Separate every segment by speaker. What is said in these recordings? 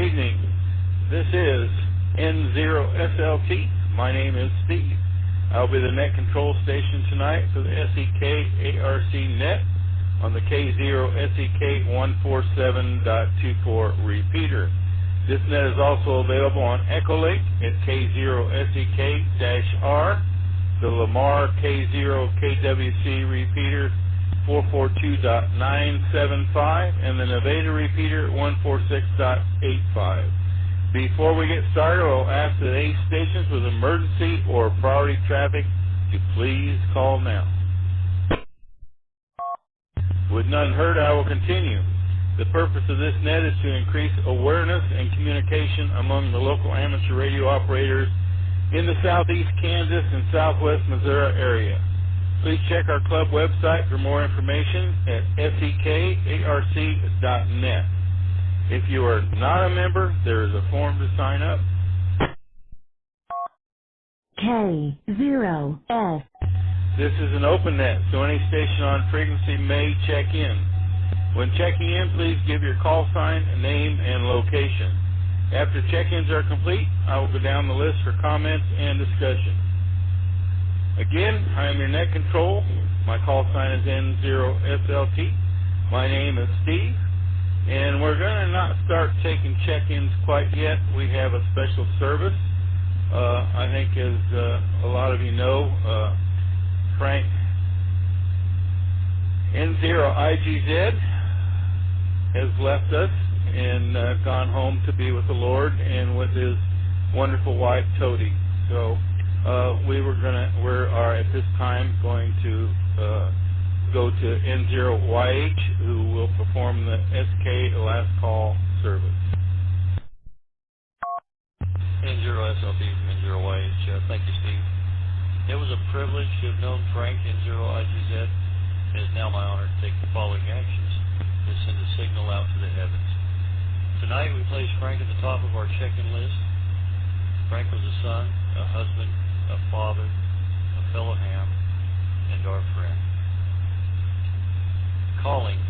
Speaker 1: Evening. This is N0SLT. My name is Steve. I'll be the net control station tonight for the SEK-ARC net on the K0-SEK-147.24 repeater. This net is also available on Echolink at K0-SEK-R, the Lamar K0-KWC repeater 442.975, and the Nevada repeater 146.85. Before we get started, I'll ask that any stations with emergency or priority traffic to please call now. With none heard, I will continue. The purpose of this net is to increase awareness and communication among the local amateur radio operators in the southeast Kansas and southwest Missouri area. Please check our club website for more information at sekarc.net. If you are not a member, there is a form to sign up.
Speaker 2: K0S.
Speaker 1: This is an open net, so any station on frequency may check in. When checking in, please give your call sign, name, and location. After check-ins are complete, I will go down the list for comments and discussion. Again, I am your net control. My call sign is N0SLT. My name is Steve. And we're going to not start taking check-ins quite yet. We have a special service. I think as a lot of you know, Frank N0IGZ has left us and gone home to be with the Lord and with his wonderful wife, Toady. So we are at this time going to go to N0YH, who will perform the SK last call service.
Speaker 3: N0SLT from N0YH. Thank you, Steve. It was a privilege to have known Frank N0IGZ. It is now my honor to take the following actions to send a signal out to the heavens. Tonight we place Frank at the top of our check-in list. Frank was a son, a husband, a father, a fellow ham, and our friend. Calling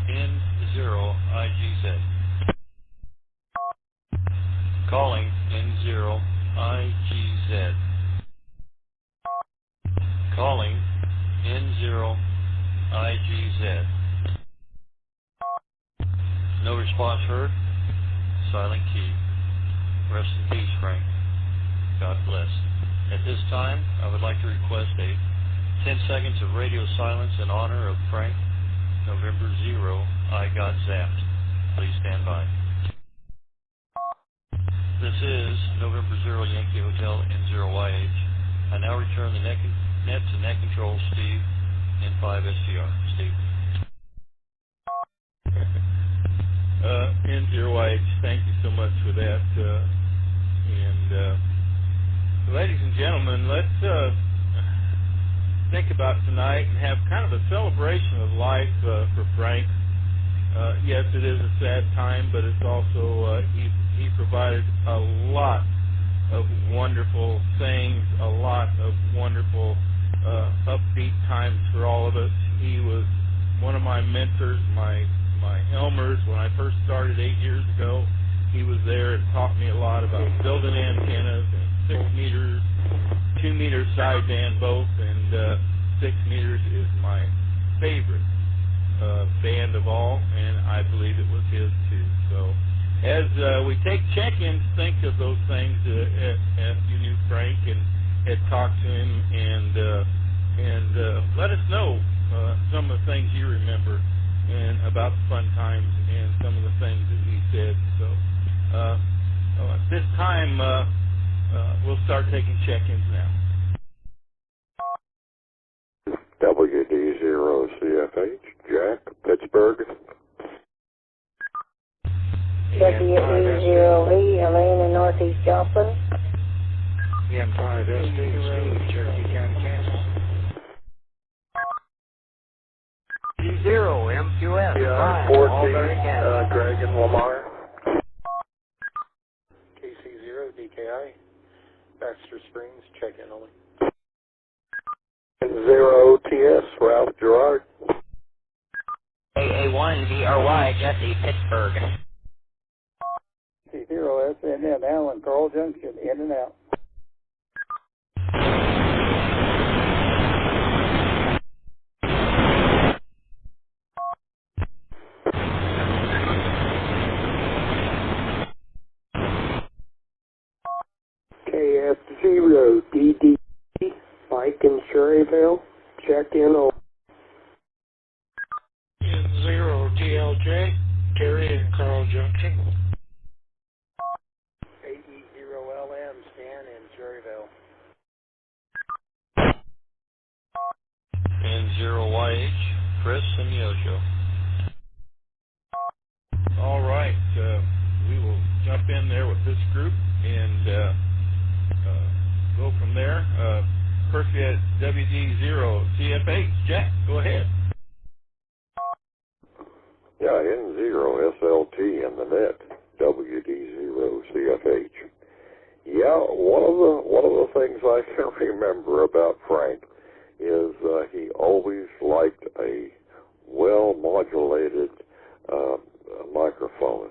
Speaker 3: N0IGZ. Calling N0IGZ. Calling N0IGZ. No response heard. Silent key. Rest in peace, Frank. God bless. At this time, I would like to request a 10 seconds of radio silence in honor of Frank. November 0, I got zapped. Please stand by. This is November 0 Yankee Hotel N0YH. I now return the net to net control Steve N5SGR. Steve.
Speaker 1: N0YH, thank you so much for that. Ladies and gentlemen, let's think about tonight and have kind of a celebration of life for Frank. Yes, it is a sad time, but it's also he provided a lot of wonderful things, a lot of wonderful upbeat times for all of us. He was one of my mentors, my Elmers. When I first started 8 years ago, he was there and taught me a lot about building antennas and 6 meters, 2 meter sideband both, and 6 meters is my favorite band of all, and I believe it was his too. So as we take check-ins, think of those things as you knew Frank and had talked to him, and let us know some of the things you remember and about the fun times and some of the things that he said. So at this time, we'll start taking check-ins now.
Speaker 4: WD0CFH, Jack, Pittsburgh.
Speaker 5: WD0E, Helena, Northeast Joplin.
Speaker 6: M5SD, Cherokee County, Kansas. D0, MQS,
Speaker 4: 14, Greg and Lamar.
Speaker 7: KC0, DKI, Baxter Springs, check-in only.
Speaker 4: 0 TS, Ralph Gerard.
Speaker 8: AA1, VRY, Jesse, Pittsburgh.
Speaker 6: SNN, Allen, Carl Junction, in and out.
Speaker 4: KF0DD, Mike in Cherryville, check in on.
Speaker 6: N0TLJ, Terry and Carl Junction.
Speaker 7: AE0LM, Stan in Cherryville.
Speaker 3: N0YH, Chris and Yojo.
Speaker 1: All right, we will jump in there with this group and go from there. First we had WD0CFH. Jack, go ahead.
Speaker 4: Yeah, N0SLT in the net, WD0CFH. Yeah, one of the things I can remember about Frank is he always liked a well-modulated microphone.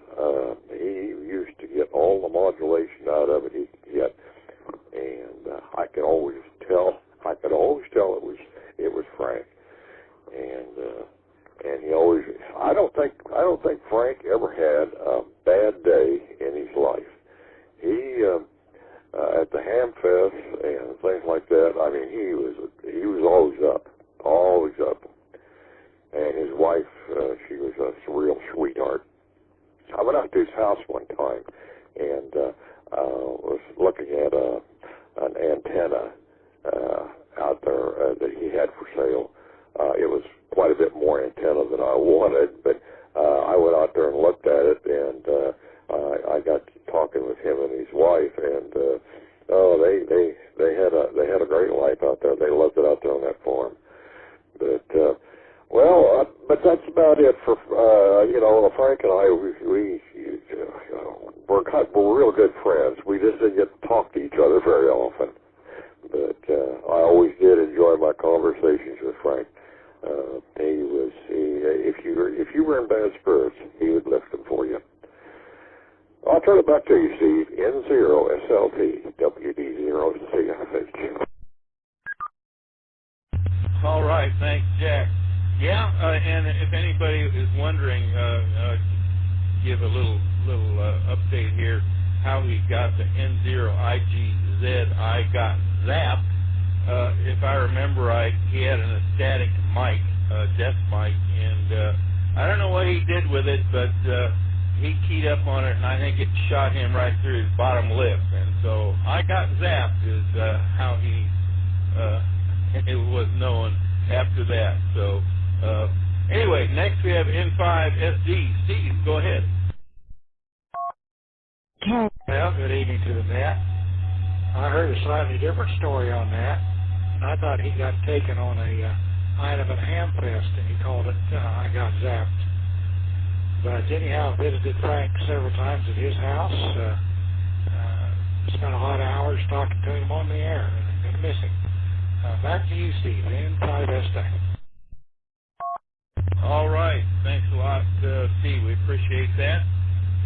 Speaker 4: He used to get all the modulation out of it he could get, and I could always tell it was Frank. And he always, I don't think Frank ever had a bad day in his life. He at the Hamfest and things like that, I mean, he was always up. And his wife, she was a real sweetheart. I went out to his house one time and was looking at an antenna out there that he had for sale. It was quite a bit more antenna than I wanted, but I went out there and looked at it, and I got talking with him and his wife, and they had a great life out there. They loved it out there on that farm. But but that's about it for Frank and I. We're real good friends. We just didn't get to talk to each other very often, but I always did enjoy my conversations with Frank. If you were in bad spirits, he would lift them for you. I'll turn it back to you, Steve. N0SLT, WD0CFH.
Speaker 1: All right, thanks, Jack. Yeah, and if anybody is wondering, give a little update here how he got the N0IGZ. I got zapped. If I remember right, he had a static mic, desk mic, and I don't know what he did with it, but he keyed up on it, and I think it shot him right through his bottom lip. And so I got zapped is how it was known after that. So anyway, next we have N5SD. Steve, go ahead.
Speaker 6: Well, good evening to the net. I heard a slightly different story on that. I thought he got taken on a night of a Hamfest, and he called it I got zapped. But anyhow, visited Frank several times at his house. Spent a lot of hours talking to him on the air, and I'm going to miss him. Back to you, Steve, N5SD.
Speaker 1: All right. Thanks a lot, Steve. We appreciate that.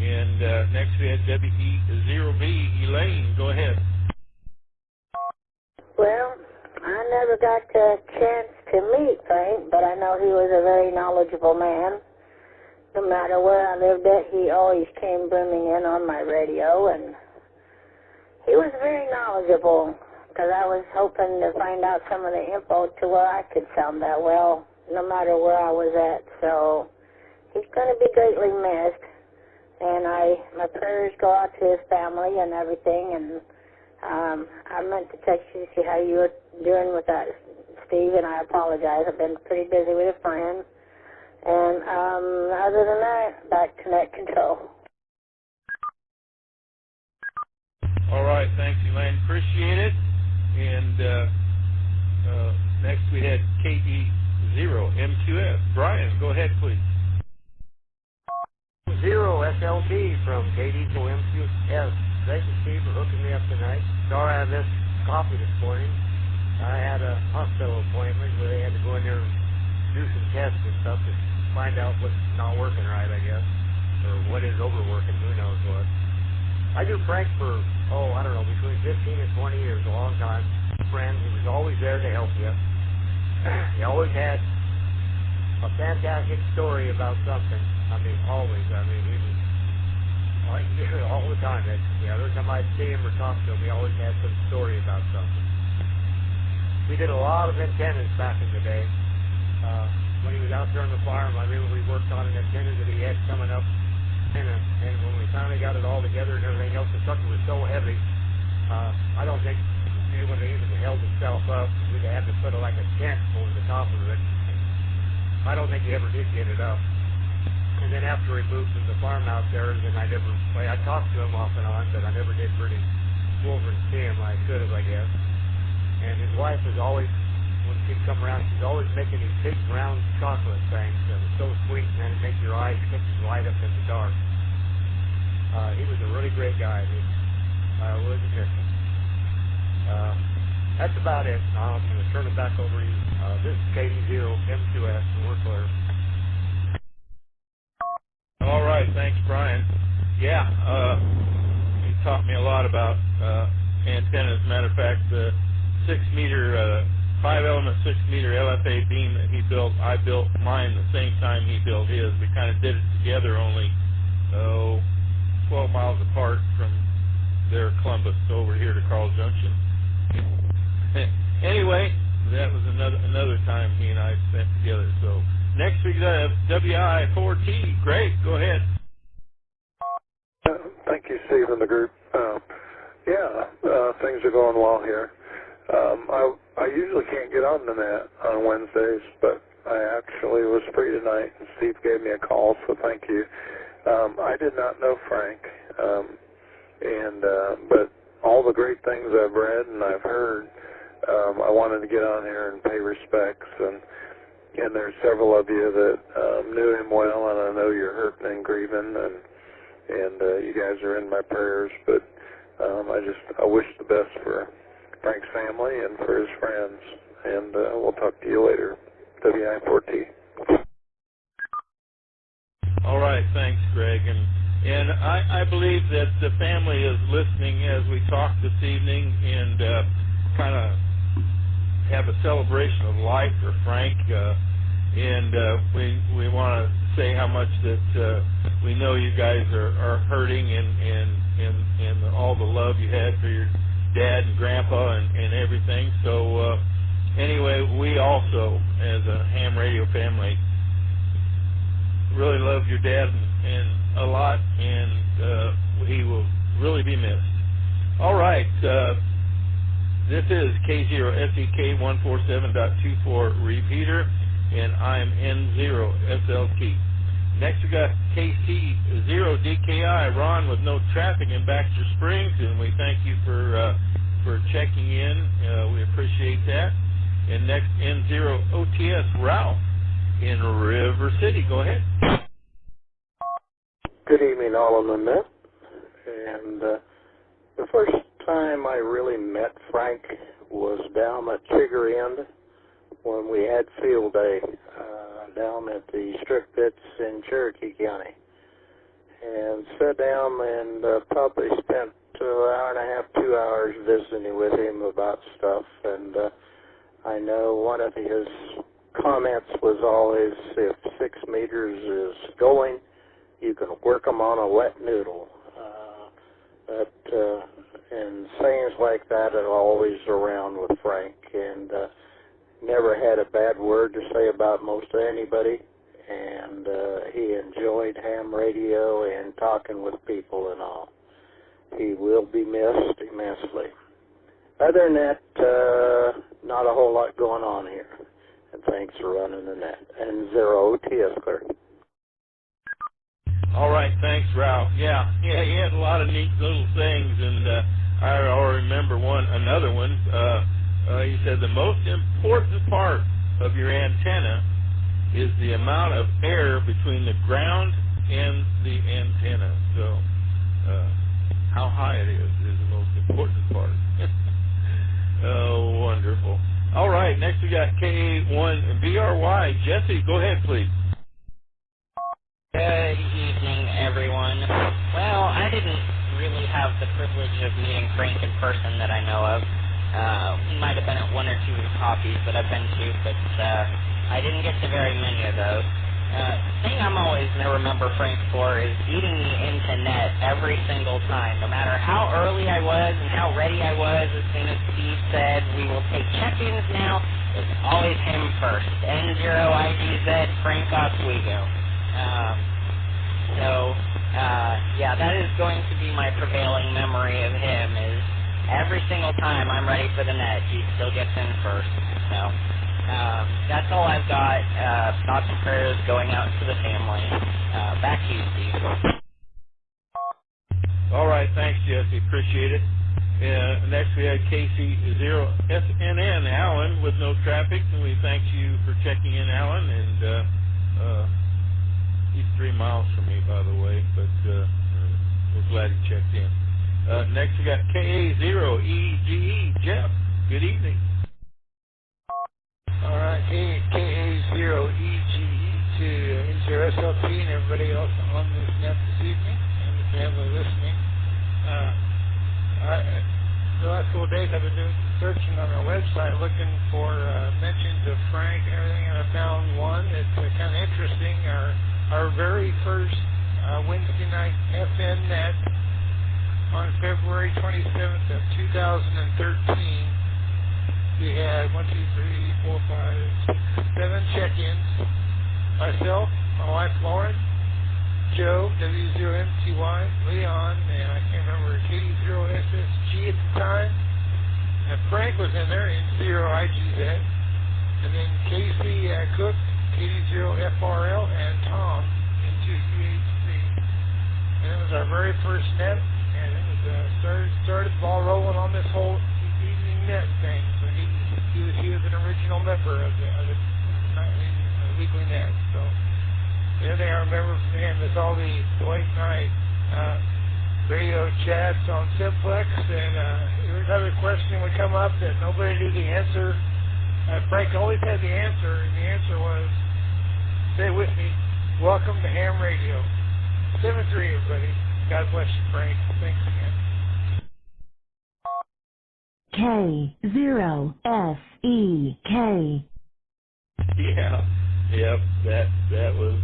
Speaker 1: And next we had WE0B. Elaine, go ahead.
Speaker 5: Well, I never got the chance to meet Frank, but I know he was a very knowledgeable man. No matter where I lived at, he always came booming in on my radio, and he was very knowledgeable, because I was hoping to find out some of the info to where I could sound that well, no matter where I was at. So he's going to be greatly missed, and my prayers go out to his family and everything. And I meant to text you to see how you were doing with that, Steve, and I apologize. I've been pretty busy with a friend. And other than that, back to net control.
Speaker 1: All right, thanks, Elaine. Appreciate it. And next we had KD0MQS. Brian, go ahead, please.
Speaker 2: 0SLT from KD0MQS. Thank you, Steve, for hooking me up tonight. Sorry I missed coffee this morning. I had a hospital appointment where they had to go in there and do some tests and stuff to find out what's not working right, I guess, or what is overworking, who knows what. I knew Frank for, I don't know, between 15 and 20 years, a long time. Friend, he was always there to help you. He always had a fantastic story about something. I mean, always. I mean, he was all the time. Every time I'd see him or talk to him, he always had some story about something. We did a lot of antennas back in the day. When he was out there on the farm, I remember we worked on an antenna that he had coming up. And when we finally got it all together and everything else, the sucker was so heavy, I don't think it would have even held itself up. We'd have had to put like a tent over the top of it. I don't think he ever did get it up. And then after he moved from the farm out there, then I talked to him off and on, but I never did really go over and see him. I could have, I guess. And his wife was always, when she'd come around, she's always making these big round chocolate things that were so sweet, and then it makes your eyes light up in the dark. He was a really great guy. I was miss him. That's about it. I'm going to turn it back over to you. This is KD0M2S, and we're clear.
Speaker 1: All right, thanks, Brian. Yeah, he taught me a lot about antennas. As a matter of fact, the 6-meter, 5-element 6-meter LFA beam that he built, I built mine the same time he built his. We kind of did it together, only 12 miles apart from there, Columbus, over here to Carl Junction. Anyway, that was another time he and I spent together. So next we have WI4T. Great, go ahead.
Speaker 4: Thank you, Steve, and the group. Things are going well here. I usually can't get on the net on Wednesdays, but I actually was free tonight, and Steve gave me a call, so thank you. I did not know Frank, but all the great things I've read and I've heard, I wanted to get on here and pay respects, and there's several of you that knew him well, and I know you're hurting and grieving, and you guys are in my prayers, but I wish the best for Frank's family and for his friends, and we'll talk to you later. WI4T.
Speaker 1: All right, thanks, Greg, and I believe that the family is listening as we talk this evening, and kind of have a celebration of life for Frank, and we want to say how much that we know you guys are hurting, and all the love you had for your dad and grandpa and everything. So anyway, we also, as a ham radio family, really love your dad and a lot, and he will really be missed. All right, this is K0SEK 147.24 repeater, and I'm N0SLT. Next we got KC0DKI, Ron with no traffic in Baxter Springs, and we thank you for checking in. We appreciate that. And next, N0OTS, Ralph in River City. Go ahead.
Speaker 7: Good evening, all on the net. And the first time I really met Frank was down at Trigger End when we had field day down at the strip pits in Cherokee County. And sat down and probably spent an hour and a half, 2 hours visiting with him about stuff. And I know one of his comments was always, if 6 meters is going, you can work them on a wet noodle. And sayings like that are always around with Frank, and never had a bad word to say about most of anybody, and he enjoyed ham radio and talking with people and all. He will be missed immensely. Other than that, not a whole lot going on here, and thanks for running the net. And N0OTS, clear.
Speaker 1: All right, thanks, Ralph. Yeah, he had a lot of neat little things, and I already remember another one. He said the most important part of your antenna is the amount of air between the ground and the antenna. So how high it is the most important part. Oh, wonderful. All right, next we got K81VRY. Jesse, go ahead, please.
Speaker 8: Good evening, everyone. Well, I didn't really have the privilege of meeting Frank in person that I know of. Might have been at one or two of the coffees that I've been to, but I didn't get to very many of those. The thing I'm always going to remember Frank for is beating me into net every single time. No matter how early I was and how ready I was, as soon as Steve said, we will take check-ins now, it was always him first. N0IGZ, Frank Oswego. Yeah, that is going to be my prevailing memory of him, is every single time I'm ready for the net, he still gets in first. So, that's all I've got. Thoughts and prayers going out to the family. Back to you, Steve.
Speaker 1: All right, thanks, Jesse. Appreciate it. Next, we had KC0SNN, Alan, with no traffic, and we thank you for checking in, Alan. And he's 3 miles from me, by the way, but we're glad he checked in. Next, we got KA0EGE, Jeff. Good evening.
Speaker 6: All right, KA0EGE to NCRSLP and everybody else on this net this evening, and the family listening. The last couple of days I've been doing some searching on our website looking for mentions of Frank and everything, and I found one. It's kind of interesting. Our very first Wednesday night FN net on February 27th of 2013. We had 1, 2, 3, 4, 5, 6, 7 check-ins. Myself, my wife Lauren, Joe, W0MTY, Leon, and I can't remember, KD0SSG at the time. And Frank was in there, N0IGZ. And then Casey Cook, KD0FRL, and Tom, N2UHC. And it was our very first net, and it was started the ball rolling on this whole evening net thing. So he was an original member of the weekly net. So the other thing I remember from him is all the late night radio chats on Simplex, and every time a question would come up that nobody knew the answer, Frank always had the answer, and the answer was, stay with me, welcome to ham radio. 7-3, everybody. God bless you, Frank. Thanks again.
Speaker 9: K0SEK.
Speaker 1: Yeah, yep, that was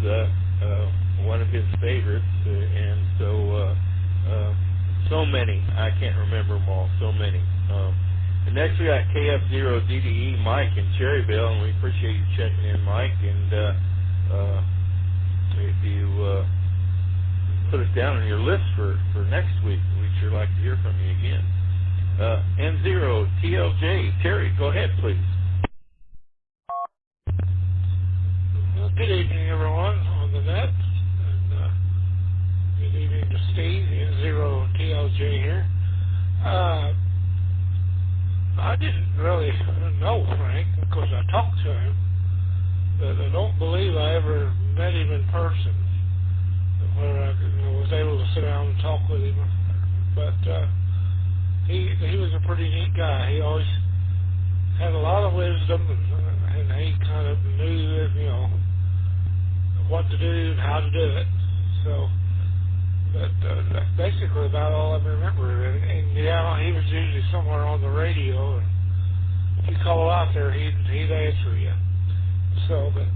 Speaker 1: one of his favorites, and so many, I can't remember them all, so many. And next we got KF0DDE, Mike in Cherryville, and we appreciate you checking in, Mike, and if you put us down on your list for next week, we'd sure like to hear from you again. N0TLJ, Terry, go ahead, please.
Speaker 6: Well, good evening, everyone on the net, and good evening to Steve, N0TLJ here. I didn't really know Frank. Of course, I talked to him, but I don't believe I ever met him in person, where I was able to sit down and talk with him. But he was a pretty neat guy. He always had a lot of wisdom, and he kind of knew, what to do and how to do it. So, but that's basically about all I remember. And yeah, he was usually somewhere on the radio, and if you call out there, he'd answer you. So, but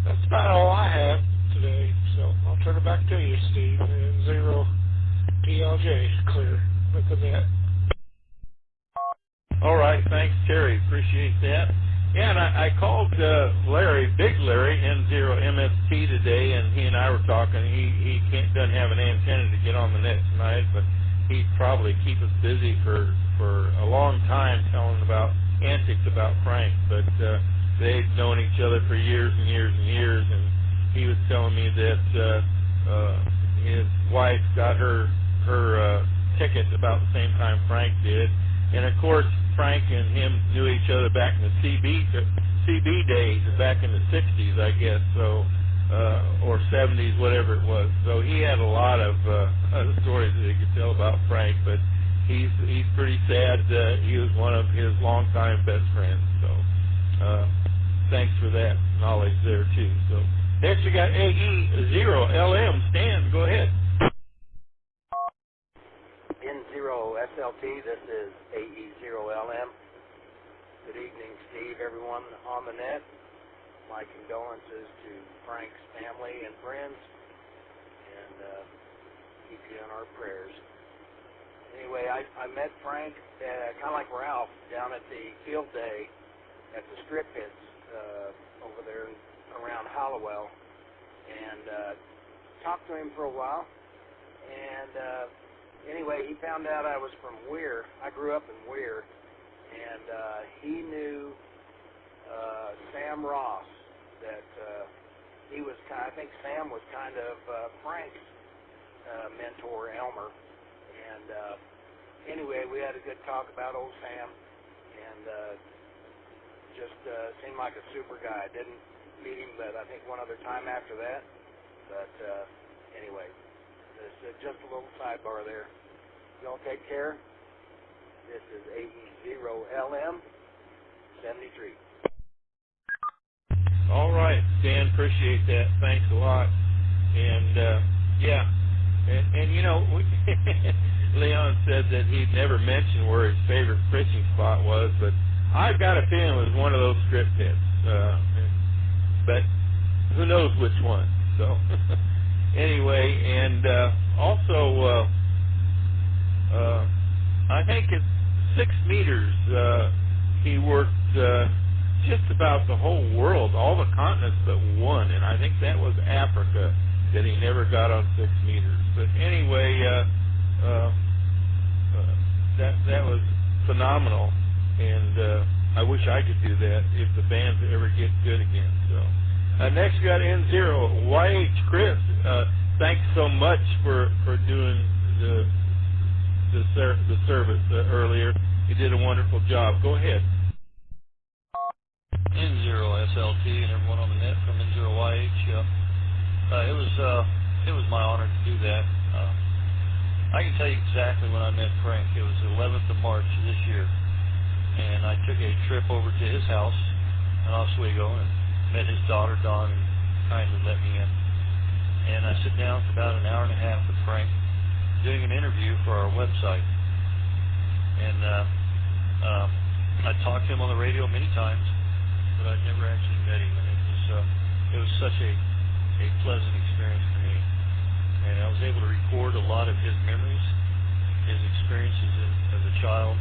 Speaker 6: that's about all I have today. So I'll turn it back to you, Steve. And N0TLJ, clear. Look at that.
Speaker 1: All right, thanks, Terry. Appreciate that. Yeah, and I called Larry, Big Larry, N0MST today, and he and I were talking. He doesn't have an antenna to get on the net tonight, but he'd probably keep us busy for a long time telling about antics about Frank. But they'd known each other for years and years and years, and he was telling me that his wife got her ticket about the same time Frank did. And of course, Frank and him knew each other back in the CB days, back in the 60s, I guess, so or 70s, whatever it was. So he had a lot of other stories that he could tell about Frank, but he's pretty sad. He was one of his longtime best friends. So thanks for that knowledge there too. So next we got AE0LM. Stan, go ahead.
Speaker 7: This is AE0LM. Good evening, Steve, everyone on the net. My condolences to Frank's family and friends, and keep you in our prayers. Anyway, I met Frank, kind of like Ralph, down at the field day at the strip pits over there around Hallowell, and talked to him for a while. And anyway, he found out I was from Weir. I grew up in Weir, and he knew Sam Ross. That he was I think Sam was kind of Frank's mentor, Elmer. And anyway, we had a good talk about old Sam, and just seemed like a super guy. Didn't meet him, but I think one other time after that. But anyway, this is just a little sidebar there. Y'all take care. This is AE0LM 73.
Speaker 1: All right, Dan, appreciate that. Thanks a lot. And yeah, and you know, Leon said that he'd never mentioned where his favorite fishing spot was, but I've got a feeling it was one of those strip pits. But who knows which one? So anyway, and also I think at 6 meters he worked just about the whole world, all the continents but one, and I think that was Africa that he never got on 6 meters. But anyway, that was phenomenal, and I wish I could do that if the bands ever get good again. So next we got N0 YH Chris. Thanks so much for doing the service earlier. You did a wonderful job. Go ahead.
Speaker 3: N0SLT and everyone on the net from N0YH. It was my honor to do that. I can tell you exactly when I met Frank. It was the 11th of March this year, and I took a trip over to his house in Oswego and met his daughter Dawn, and kindly let me in. And I sit down for about an hour and a half with Frank, doing an interview for our website. And I talked to him on the radio many times, but I'd never actually met him, and it was such a pleasant experience for me. And I was able to record a lot of his memories, his experiences as a child,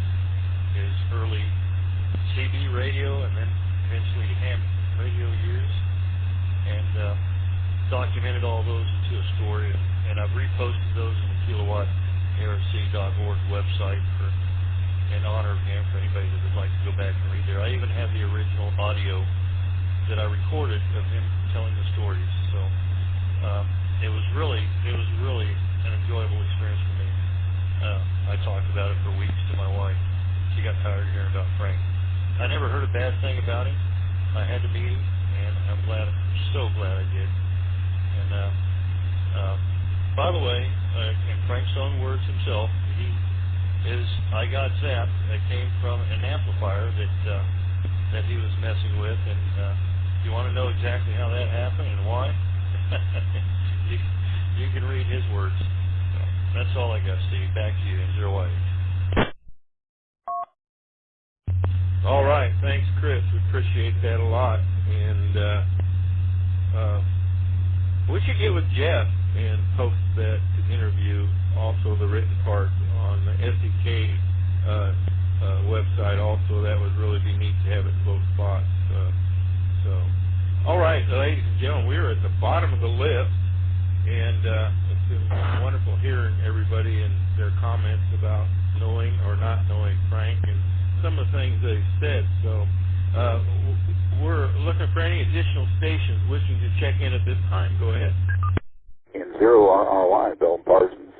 Speaker 3: his early CB radio, and then eventually ham radio years, and documented all those into a story. And I've reposted those on the KilowattARC.org website in honor of him, for anybody that would like to go back and read there. I even have the original audio that I recorded of him telling the stories. So it was really an enjoyable experience for me. I talked about it for weeks to my wife. She got tired of hearing about Frank. I never heard a bad thing about him. I had to meet him, and I'm so glad I did. And by the way, in Frank's own words himself, I got zapped. That came from an amplifier that he was messing with, and if you want to know exactly how that happened and why, you can read his words. So that's all I got, Steve. Back to you. Enjoy.
Speaker 1: All right, thanks, Chris. We appreciate that a lot, and we should get with Jeff and post that interview, also the written part, on the SEK website. Also, that would really be neat to have it in both spots. All right, ladies and gentlemen, we're at the bottom of the list, and it's been wonderful hearing everybody and their comments about knowing or not knowing Frank and some of the things they've said. So we're looking for any additional stations wishing to check in at this time. Go ahead.
Speaker 4: N0RRY, Bill Parsons.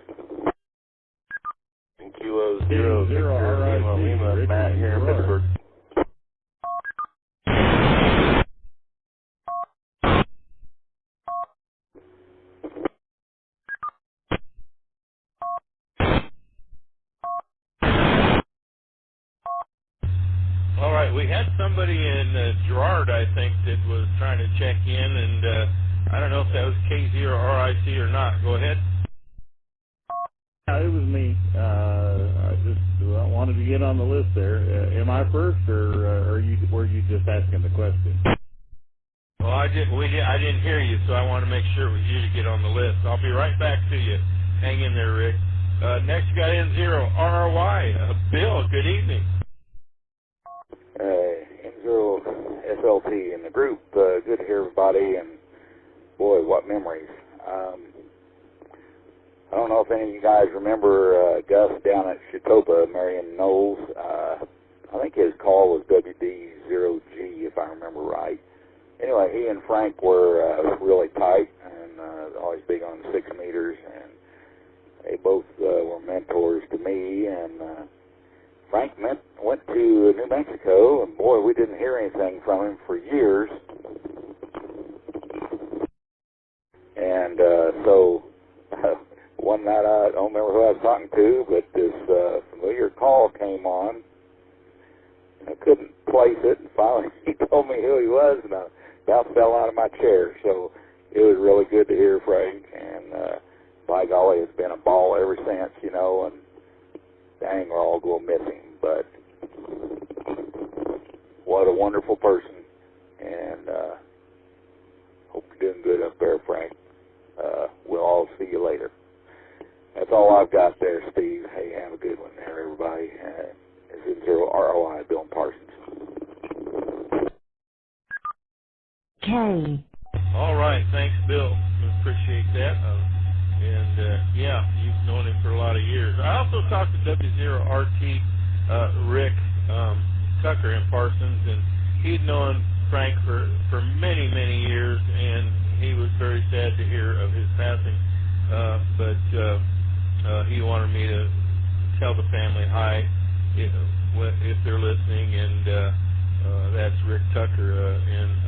Speaker 10: Kilo 0, Victor Lima, Matt here in Pittsburgh.
Speaker 1: All right, we had somebody in Girard, I think, that was trying to check in, and I don't know if that was K0RIC or not. Go ahead.
Speaker 10: It was me. wanted to get on the list there. Am I first, or were you just asking the question?
Speaker 1: Well, I didn't hear you, so I want to make sure it was you to get on the list. I'll be right back to you. Hang in there, Rick. Next, you got N0 RRY. Bill, good evening.
Speaker 11: N0 SLT in the group. Good to hear everybody, and boy, what memories. I don't know if any of you guys remember Gus down at Chitopa, Marion Knowles. I think his call was WD0G, if I remember right. Anyway, he and Frank were really tight and always big on 6 meters, and they both were mentors to me. And Frank went to New Mexico, and boy, we didn't hear anything from him for years. And so one night, I don't remember who I was talking to, but this familiar call came on. I couldn't place it, and finally he told me who he was, and I about fell out of my chair. So it was really good to hear Frank, and by golly, it's been a ball ever since, you know, and dang, we're all going to miss him. But what a wonderful person, and hope you're doing good up there, Frank. We'll all see you later. That's all I've got there, Steve. Hey, have a good one there, everybody. This is N0 ROI, Bill Parsons.
Speaker 9: K.
Speaker 1: All right, thanks, Bill. We appreciate that. Yeah, you've known him for a lot of years. I also talked to W0RT Rick Tucker in Parsons, and he'd known Frank for many, many years, and he was very sad to hear of his passing. But he wanted me to tell the family hi if they're listening, and that's Rick Tucker in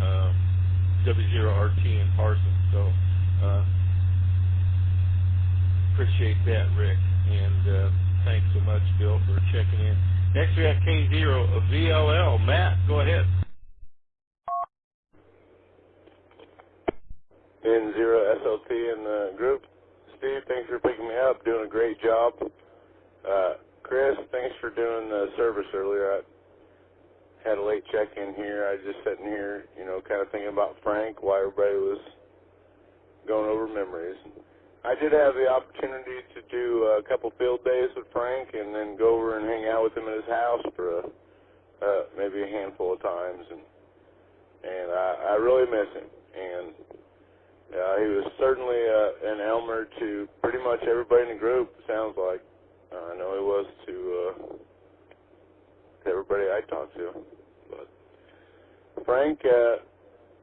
Speaker 1: W0RT in Parsons. So appreciate that, Rick, and thanks so much, Bill, for checking in. Next we got K0 of VLL. Matt, go ahead.
Speaker 10: N0 SLT in the group. Steve, thanks for picking me up. Doing a great job. Chris, thanks for doing the service earlier. I had a late check-in here. I was just sitting here, you know, kind of thinking about Frank, why everybody was going over memories. I did have the opportunity to do a couple field days with Frank and then go over and hang out with him at his house for maybe a handful of times, and I really miss him. And he was certainly an Elmer to pretty much everybody in the group, sounds like. I know he was to everybody I talked to. But Frank,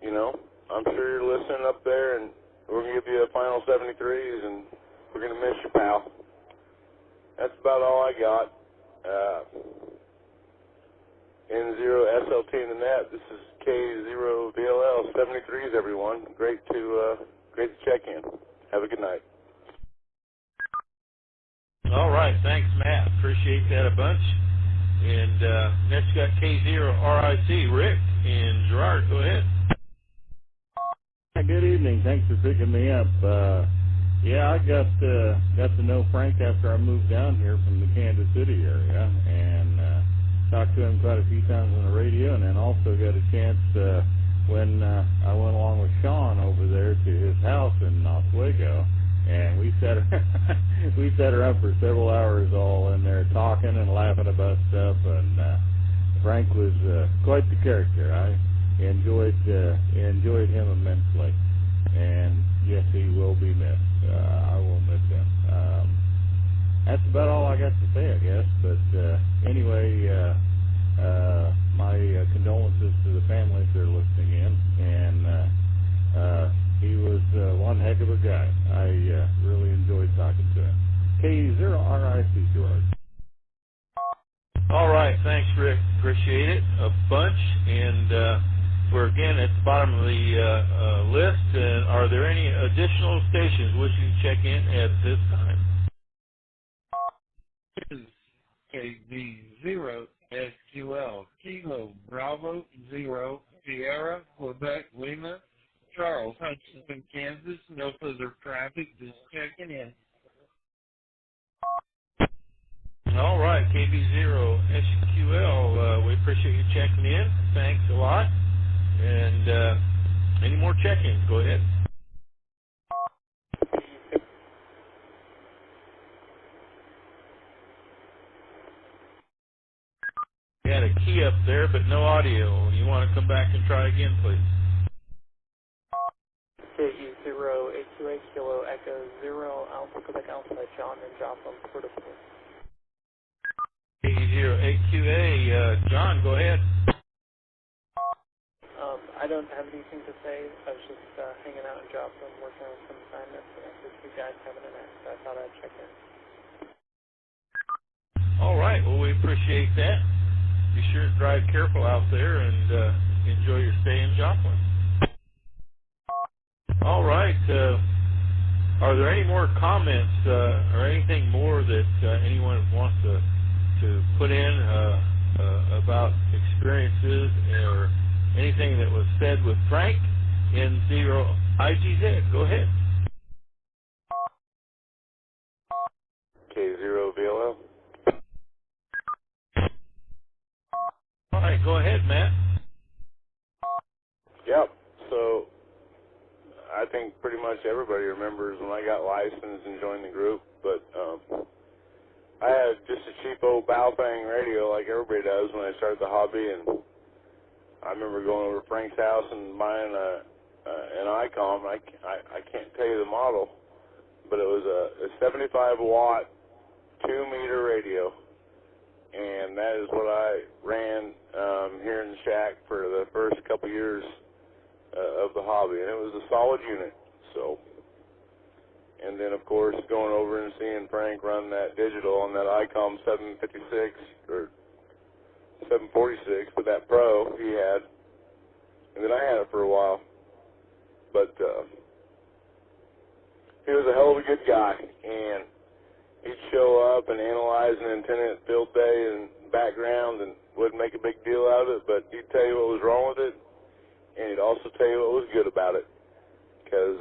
Speaker 10: you know, I'm sure you're listening up there, and we're going to give you a final 73s, and we're going to miss you, pal. That's about all I got. N0 SLT in the net. This is K0 VLL 73s, everyone. Great to check in. Have a good night.
Speaker 1: All right, thanks, Matt. Appreciate that a bunch. And next we got K0 RIC, Rick and Gerard. Go ahead.
Speaker 10: Good evening. Thanks for picking me up. Yeah, I got to know Frank after I moved down here from the Kansas City area, and talked to him quite a few times on the radio, and then also got a chance when I went along with Sean over there to his house in Oswego, and we sat around for several hours all in there talking and laughing about stuff, and Frank was quite the character. I enjoyed him immensely, and yes, he will be missed. I will miss him. That's about all I got to say, I guess. But anyway, my condolences to the families that are listening in, and he was one heck of a guy. I really enjoyed talking to him. K0RIC, George.
Speaker 1: All right, thanks, Rick. Appreciate it a bunch. And we're again at the bottom of the list. And are there any additional stations wishing to check in at this time?
Speaker 12: KV0 SQL Kilo Bravo 0 Sierra Quebec Lima Charles Hutchinson, Kansas. No further traffic. Just checking in.
Speaker 1: All right, KB0 checking in. Thanks a lot. And any more check-ins? Go ahead. You had a key up there, but no audio. You want to come back and try again, please?
Speaker 13: KU082A Kilo Echo 0 Alpha Quebec Alpha John and Joplin Portable.
Speaker 1: KU082A, John, go ahead.
Speaker 13: I don't have anything to say. I was just hanging out in Joplin, working on some assignments, and I heard you guys having an act, so I thought I'd check in.
Speaker 1: All right. Well, we appreciate that. Be sure to drive careful out there and enjoy your stay in Joplin. All right. Are there any more comments or anything more that anyone wants to put in about experiences or anything that was said with Frank in Zero IGZ? Go ahead.
Speaker 10: K0VLL.
Speaker 1: All right, go ahead, Matt.
Speaker 10: Yep. So I think pretty much everybody remembers when I got licensed and joined the group, but I had just a cheap old Baofeng radio like everybody does when I started the hobby, and I remember going over to Frank's house and buying an ICOM. I can't tell you the model, but it was a 75-watt 2-meter radio, and that is what I ran here in the shack for the first couple years of the hobby, and it was a solid unit. So, and then of course going over and seeing Frank run that digital on that ICOM 756 or 746 with that Pro he had, and then I had it for a while. But he was a hell of a good guy, and he'd show up and analyze an antenna at field day and background and wouldn't make a big deal out of it, but he'd tell you what was wrong with it, and he'd also tell you what was good about it, because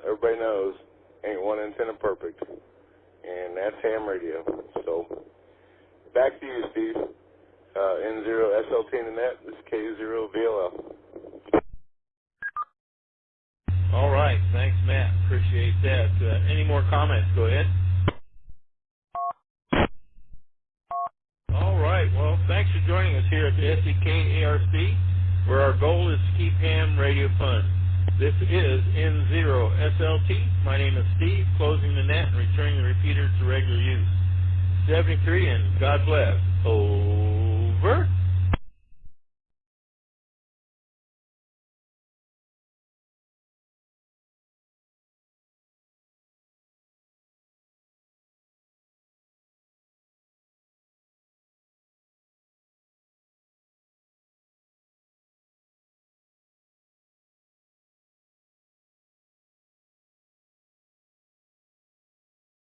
Speaker 10: everybody knows ain't one antenna perfect, and that's ham radio. So back to you, Steve. N0 SLT in the net. This is K0VLL.
Speaker 1: All right. Thanks, Matt. Appreciate that. Any more comments? Go ahead. All right. Well, thanks for joining us here at the SEK ARC, where our goal is to keep ham radio fun. This is N0 SLT. My name is Steve, closing the net and returning the repeater to regular use. 73, and God bless. Over.